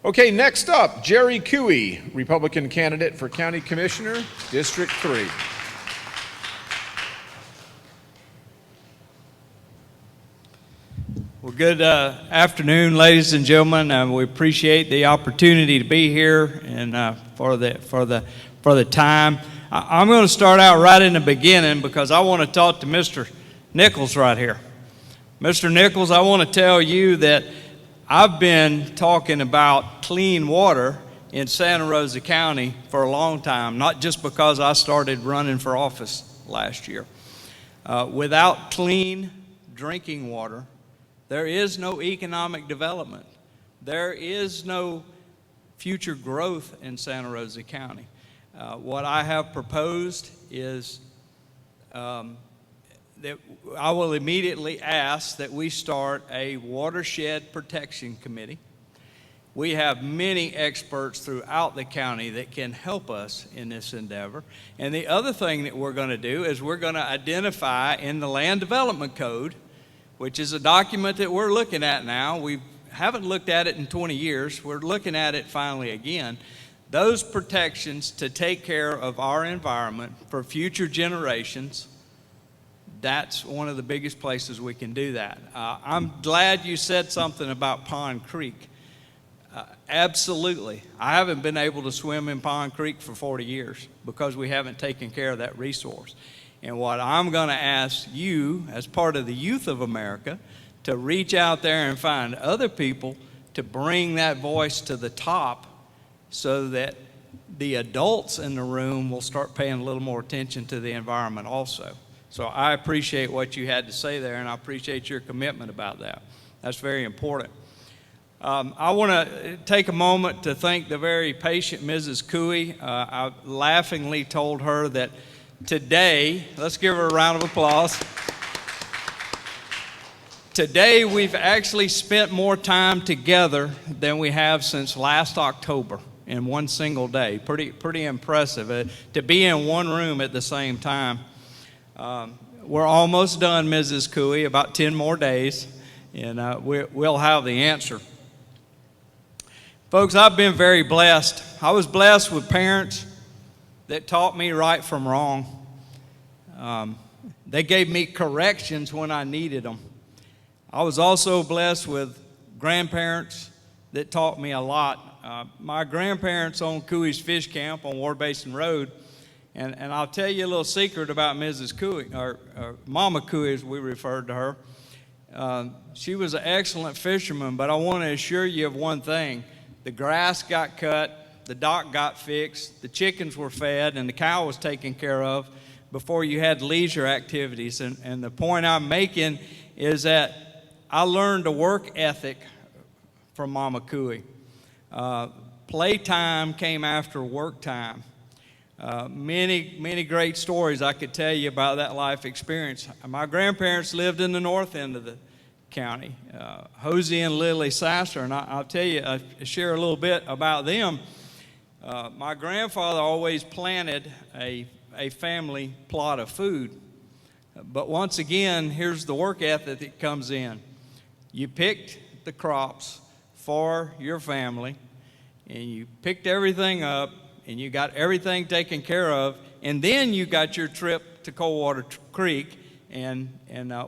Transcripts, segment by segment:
Okay, next up, Jerry Couey, Republican candidate for County Commissioner, District 3. Well, good afternoon, ladies and gentlemen. We appreciate the opportunity to be here and for the time. I'm going to start out right in the beginning because I want to talk to Mr. Nichols right here. Mr. Nichols, I want to tell you that I've been talking about clean water in Santa Rosa County for a long time, not just because I started running for office last year. Without clean drinking water, there is no economic development. There is no future growth in Santa Rosa County. What I have proposed is that I will immediately ask that we start a watershed protection committee. We have many experts throughout the county that can help us in this endeavor. And the other thing that we're going to do is we're going to identify in the Land Development Code, which is a document that we're looking at now. We haven't looked at it in 20 years. We're looking at it finally again. Those protections to take care of our environment for future generations. That's one of the biggest places we can do that. I'm glad you said something about Pond Creek. Absolutely. I haven't been able to swim in Pond Creek for 40 years because we haven't taken care of that resource. And what I'm going to ask you, as part of the youth of America, to reach out there and find other people to bring that voice to the top so that the adults in the room will start paying a little more attention to the environment also. So I appreciate what you had to say there, and I appreciate your commitment about that. That's very important. I want to take a moment to thank the very patient Mrs. Couey. I laughingly told her that today, let's give her a round of applause. Today, we've actually spent more time together than we have since last October in one single day. Pretty impressive to be in one room at the same time. We're almost done, Mrs. Couey, about 10 more days, and we'll have the answer. Folks, I've been very blessed. I was blessed with parents that taught me right from wrong. They gave me corrections when I needed them. I was also blessed with grandparents that taught me a lot. My grandparents owned Couey's Fish Camp on Ward Basin Road. And I'll tell you a little secret about Mrs. Couey, or Mama Couey as we referred to her. She was an excellent fisherman, but I want to assure you of one thing. The grass got cut, the dock got fixed, the chickens were fed, and the cow was taken care of before you had leisure activities. And the point I'm making is that I learned a work ethic from Mama Couey. Playtime came after work time. Many great stories I could tell you about that life experience. My grandparents lived in the north end of the county, Hosea and Lily Sasser, and I'll tell you, I share a little bit about them. My grandfather always planted a family plot of food, but once again, here's the work ethic that comes in. You picked the crops for your family, and you picked everything up, and you got everything taken care of, and then you got your trip to Coldwater Creek and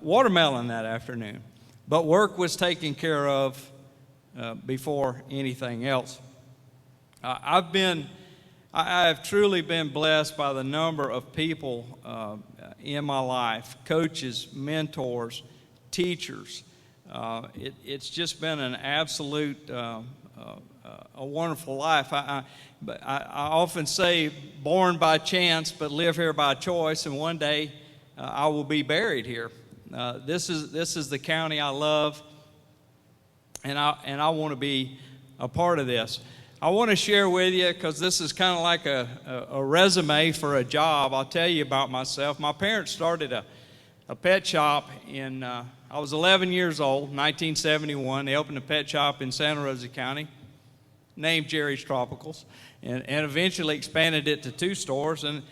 watermelon that afternoon. But work was taken care of before anything else. I have truly been blessed by the number of people in my life, coaches, mentors, teachers. It's just been an absolute a wonderful life. But I often say, born by chance, but live here by choice, and one day I will be buried here. This is the county I love, and I want to be a part of this. I want to share with you, because this is kind of like a resume for a job. I'll tell you about myself. My parents started a pet shop in, I was 11 years old, 1971. They opened a pet shop in Santa Rosa County, named Jerry's Tropicals, and eventually expanded it to 2 stores. And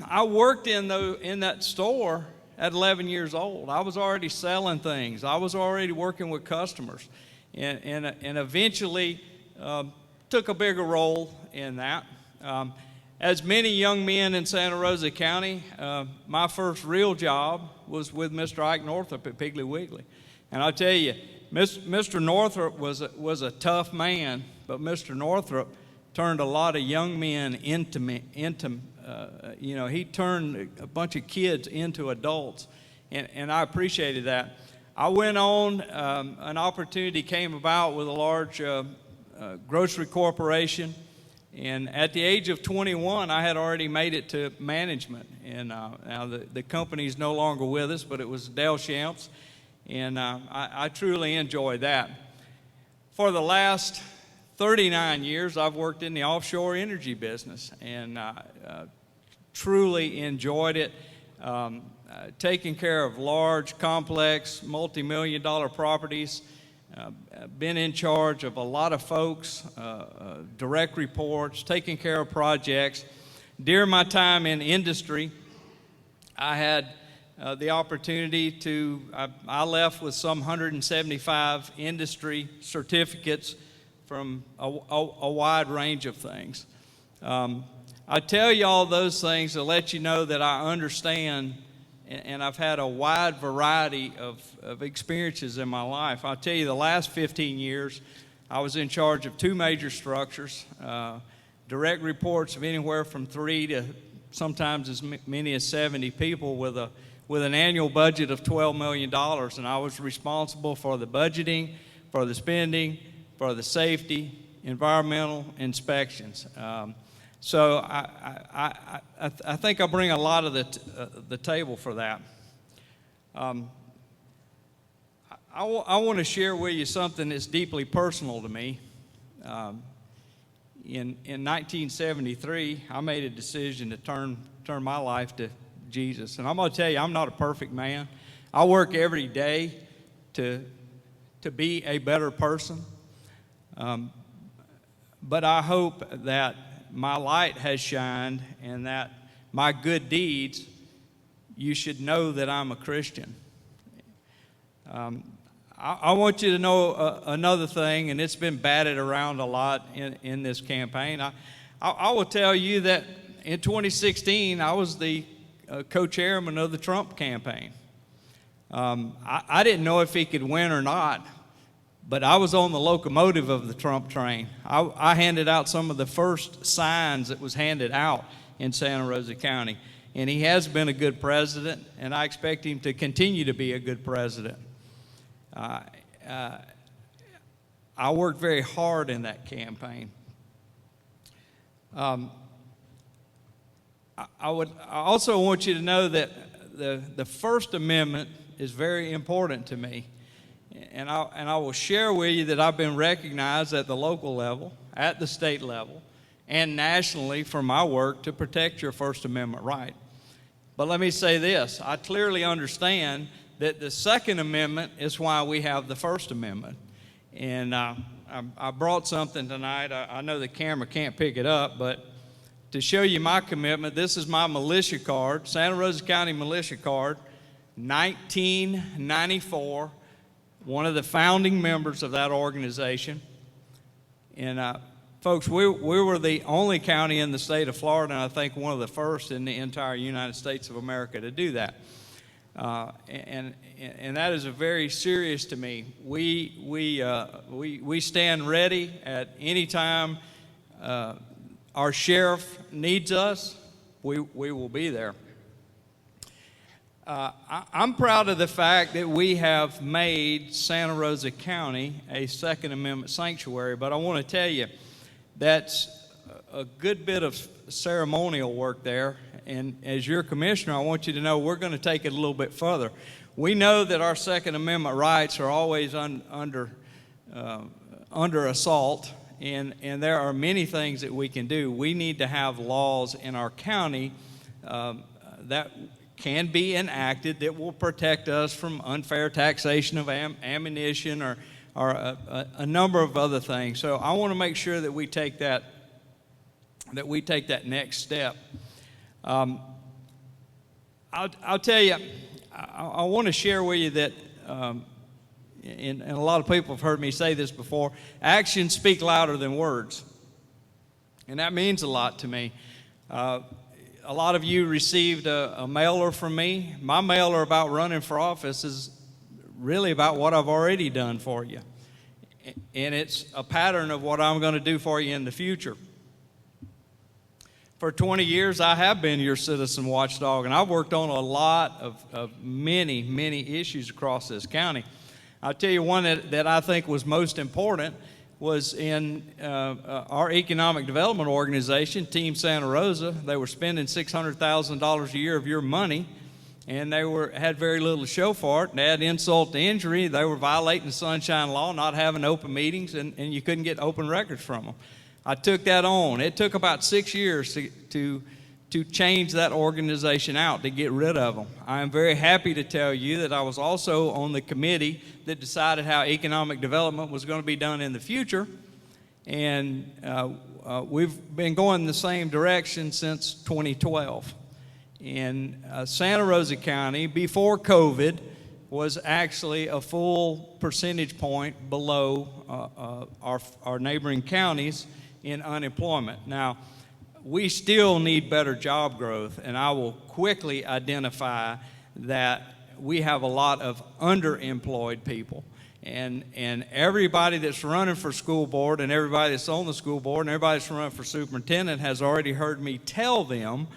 I worked in that store at 11 years old. I was already selling things. I was already working with customers. and eventually took a bigger role in that. As many young men in Santa Rosa County, my first real job was with Mr. Ike Northrop at Piggly Wiggly. And I'll tell you, Mr. Northrop was a tough man, but Mr. Northrop turned a lot of young men he turned a bunch of kids into adults, and I appreciated that. I went on, an opportunity came about with a large grocery corporation, and at the age of 21, I had already made it to management. And now the company's no longer with us, but it was Dale Shamps, and I truly enjoyed that. For the last 39 years, I've worked in the offshore energy business, and truly enjoyed it. Taking care of large, complex, multi-million-dollar properties. Been in charge of a lot of folks, direct reports, taking care of projects. During my time in industry, I had the opportunity I left with some 175 industry certificates from a wide range of things. I tell you all those things to let you know that I understand, and I've had a wide variety of experiences in my life. I'll tell you, the last 15 years, I was in charge of 2 major structures, direct reports of anywhere from 3 to sometimes as many as 70 people with an annual budget of $12 million, and I was responsible for the budgeting, for the spending, for the safety, environmental inspections. So I think I bring a lot of the table for that. I want to share with you something that's deeply personal to me. In 1973, I made a decision to turn my life to Jesus. And I'm going to tell you, I'm not a perfect man. I work every day to be a better person. But I hope that my light has shined and that my good deeds, you should know that I'm a Christian. I want you to know another thing, and it's been batted around a lot in this campaign. I will tell you that in 2016, I was the co-chairman of the Trump campaign. I didn't know if he could win or not, but I was on the locomotive of the Trump train. I handed out some of the first signs that was handed out in Santa Rosa County. And he has been a good president, and I expect him to continue to be a good president. I worked very hard in that campaign. I also want you to know that the First Amendment is very important to me. And I will share with you that I've been recognized at the local level, at the state level, and nationally for my work to protect your First Amendment right. But let me say this, I clearly understand that the Second Amendment is why we have the First Amendment. And I brought something tonight. I know the camera can't pick it up, but to show you my commitment, this is my militia card, Santa Rosa County militia card, 1994. One of the founding members of that organization. And folks, we were the only county in the state of Florida, and I think one of the first in the entire United States of America to do that. And that is very serious to me. We stand ready at any time our sheriff needs us. We will be there. I'm proud of the fact that we have made Santa Rosa County a Second Amendment sanctuary, but I want to tell you that's a good bit of ceremonial work there, and as your commissioner, I want you to know we're going to take it a little bit further. We know that our Second Amendment rights are always under assault, and there are many things that we can do. We need to have laws in our county that can be enacted that will protect us from unfair taxation of ammunition or a number of other things. So I want to make sure that we take that next step. I'll tell you, I want to share with you that and a lot of people have heard me say this before, actions speak louder than words. And that means a lot to me. A lot of you received a mailer from me. My mailer about running for office is really about what I've already done for you. And it's a pattern of what I'm going to do for you in the future. For 20 years, I have been your citizen watchdog, and I've worked on a lot of many issues across this county. I'll tell you one that I think was most important was in our economic development organization, Team Santa Rosa. They were spending $600,000 a year of your money, and they had very little to show for it. And to add insult to injury, they were violating the Sunshine Law, not having open meetings, and you couldn't get open records from them. I took that on. It took about 6 years to change that organization out, to get rid of them. I am very happy to tell you that I was also on the committee that decided how economic development was going to be done in the future, and we've been going the same direction since 2012. In Santa Rosa County, before COVID, was actually a full percentage point below our neighboring counties in unemployment. Now, we still need better job growth, and I will quickly identify that we have a lot of underemployed people. And everybody that's running for school board and everybody that's on the school board and everybody that's running for superintendent has already heard me tell them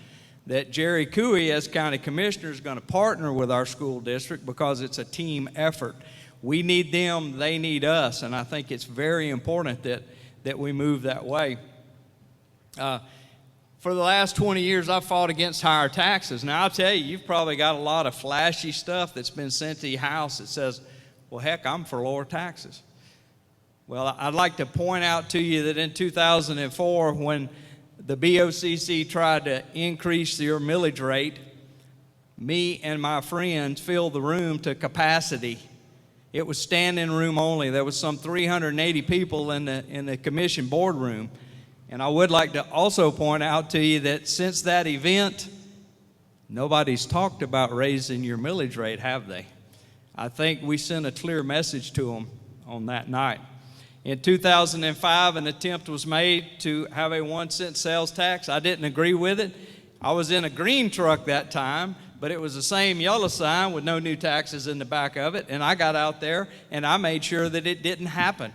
that Jerry Couey, as county commissioner, is going to partner with our school district because it's a team effort. We need them, they need us, and I think it's very important that we move that way. For the last 20 years, I've fought against higher taxes. Now, I'll tell you, you've probably got a lot of flashy stuff that's been sent to your house that says, well, heck, I'm for lower taxes. Well, I'd like to point out to you that in 2004, when the BOCC tried to increase your millage rate, me and my friends filled the room to capacity. It was standing room only. There was some 380 people in the commission boardroom. And I would like to also point out to you that since that event, nobody's talked about raising your millage rate, have they? I think we sent a clear message to them on that night. In 2005, an attempt was made to have a 1-cent sales tax. I didn't agree with it. I was in a green truck that time, but it was the same yellow sign with no new taxes in the back of it, and I got out there and I made sure that it didn't happen.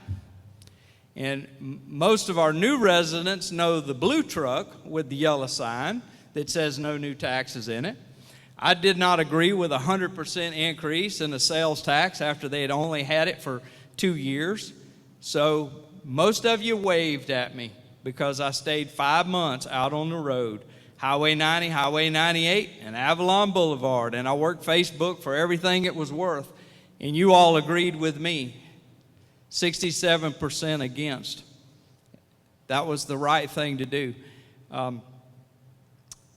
And most of our new residents know the blue truck with the yellow sign that says no new taxes in it. I did not agree with a 100% increase in the sales tax after they had only had it for 2 years. So most of you waved at me because I stayed 5 months out on the road, Highway 90, Highway 98, and Avalon Boulevard, and I worked Facebook for everything it was worth, and you all agreed with me. 67% against. That was the right thing to do.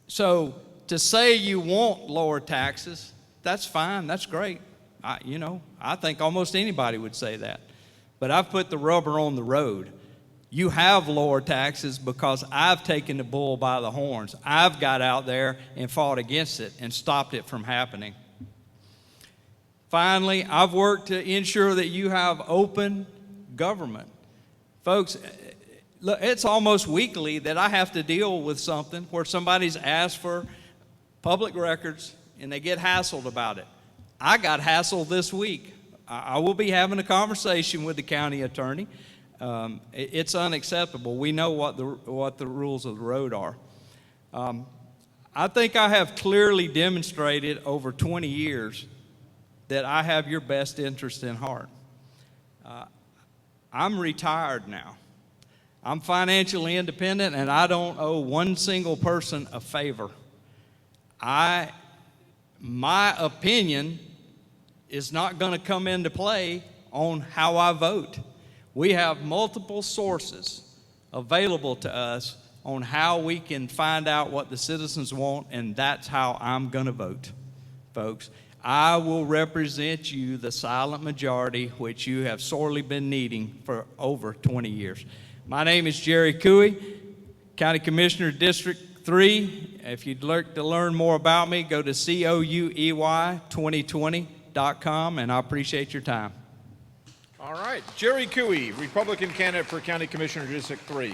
So to say you want lower taxes, that's fine, that's great. I think almost anybody would say that. But I've put the rubber on the road. You have lower taxes because I've taken the bull by the horns. I've got out there and fought against it and stopped it from happening. Finally, I've worked to ensure that you have open government. Folks, look, it's almost weekly that I have to deal with something where somebody's asked for public records and they get hassled about it. I got hassled this week. I will be having a conversation with the county attorney. It's unacceptable. We know what the rules of the road are. I think I have clearly demonstrated over 20 years that I have your best interest in heart. I'm retired now. I'm financially independent, and I don't owe one single person a favor. My opinion is not going to come into play on how I vote. We have multiple sources available to us on how we can find out what the citizens want, and that's how I'm going to vote, folks. I will represent you, the silent majority, which you have sorely been needing for over 20 years. My name is Jerry Couey, County Commissioner, District 3. If you'd like to learn more about me, go to COUEY2020.com, and I appreciate your time. All right, Jerry Couey, Republican candidate for County Commissioner, District 3.